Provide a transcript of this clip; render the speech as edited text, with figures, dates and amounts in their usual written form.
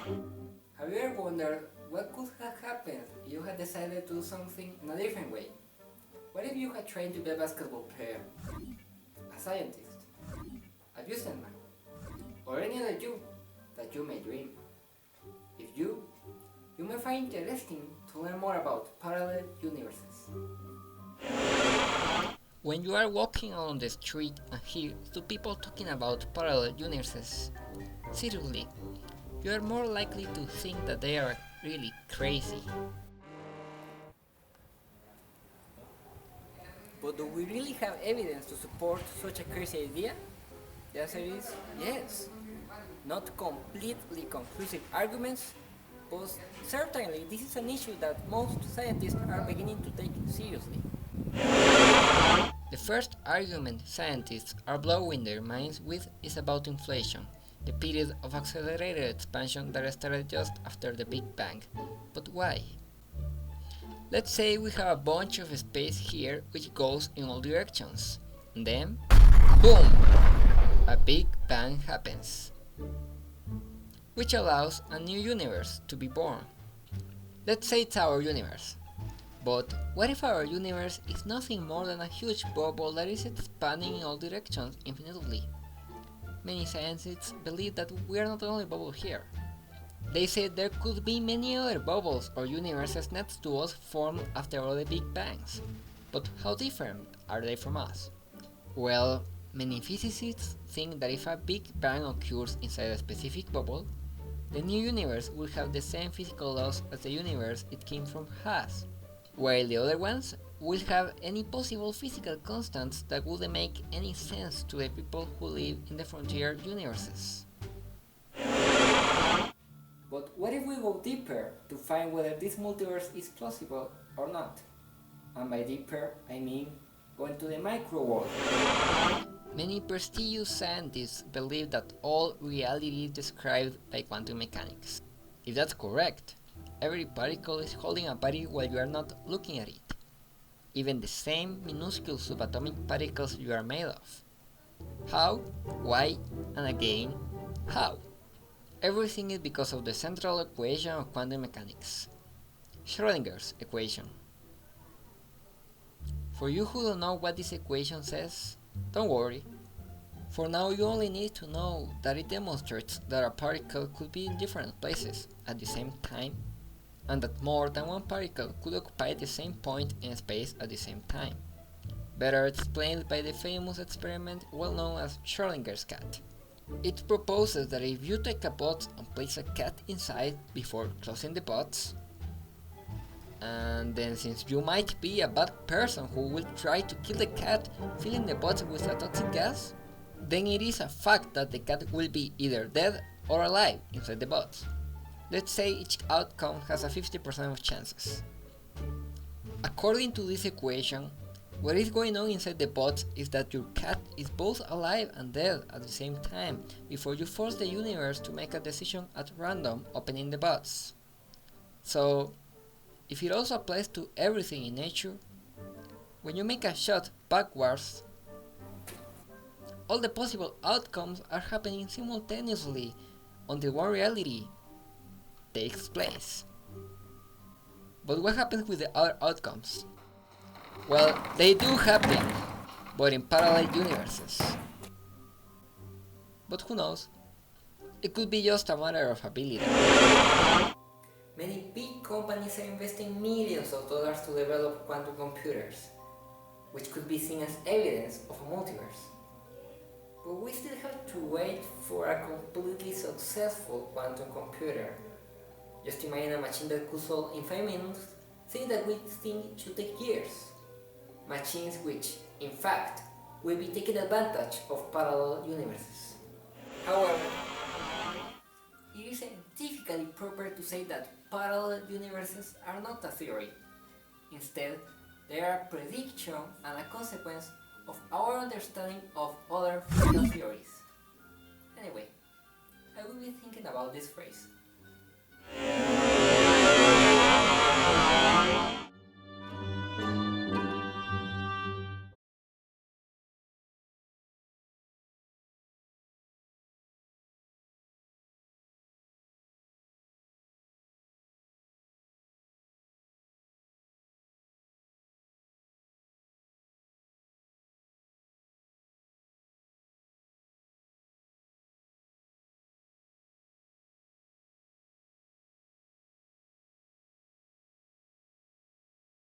Have you ever wondered what could have happened if you had decided to do something in a different way? What if you had trained to be a basketball player, a scientist, a businessman, or any other you that you may dream? If you may find interesting to learn more about parallel universes. When you are walking along the street and hear two people talking about parallel universes, seriously, you are more likely to think that they are really crazy. But do we really have evidence to support such a crazy idea? The answer is yes. Not completely conclusive arguments, but certainly this is an issue that most scientists are beginning to take seriously. The first argument scientists are blowing their minds with is about inflation, the period of accelerated expansion that started just after the Big Bang. But why? Let's say we have a bunch of space here which goes in all directions. And then, boom! A Big Bang happens, which allows a new universe to be born. Let's say it's our universe. But what if our universe is nothing more than a huge bubble that is expanding in all directions infinitely? Many scientists believe that we are not the only bubble here. They say there could be many other bubbles or universes next to us formed after all the Big Bangs. But how different are they from us? Well, many physicists think that if a Big Bang occurs inside a specific bubble, the new universe will have the same physical laws as the universe it came from has, while the other ones will have any possible physical constants that wouldn't make any sense to the people who live in the frontier universes. But what if we go deeper to find whether this multiverse is plausible or not? And by deeper, I mean going to the micro world. Many prestigious scientists believe that all reality is described by quantum mechanics. If that's correct, every particle is holding a body while you are not looking at it. Even the same minuscule subatomic particles you are made of. How? Why? And again, how? Everything is because of the central equation of quantum mechanics, Schrödinger's equation. For you who don't know what this equation says, don't worry. For now you only need to know that it demonstrates that a particle could be in different places at the same time, and that more than one particle could occupy the same point in space at the same time. Better explained by the famous experiment well known as Schrödinger's cat. It proposes that if you take a box and place a cat inside before closing the box, and then since you might be a bad person who will try to kill the cat filling the box with a toxic gas, then it is a fact that the cat will be either dead or alive inside the box. Let's say each outcome has a 50% of chances. According to this equation, what is going on inside the box is that your cat is both alive and dead at the same time before you force the universe to make a decision at random opening the box. So, if it also applies to everything in nature, when you make a shot backwards, all the possible outcomes are happening simultaneously until one reality takes place. But what happens with the other outcomes? Well, they do happen, but in parallel universes. But who knows? It could be just a matter of ability. Many big companies are investing millions of dollars to develop quantum computers, which could be seen as evidence of a multiverse. But we still have to wait for a completely successful quantum computer. Just imagine a machine that could solve in 5 minutes things that we think should take years. Machines which, in fact, will be taking advantage of parallel universes. However, it is scientifically proper to say that parallel universes are not a theory. Instead, they are a prediction and a consequence of our understanding of other physical theories. Anyway, I will be thinking about this phrase.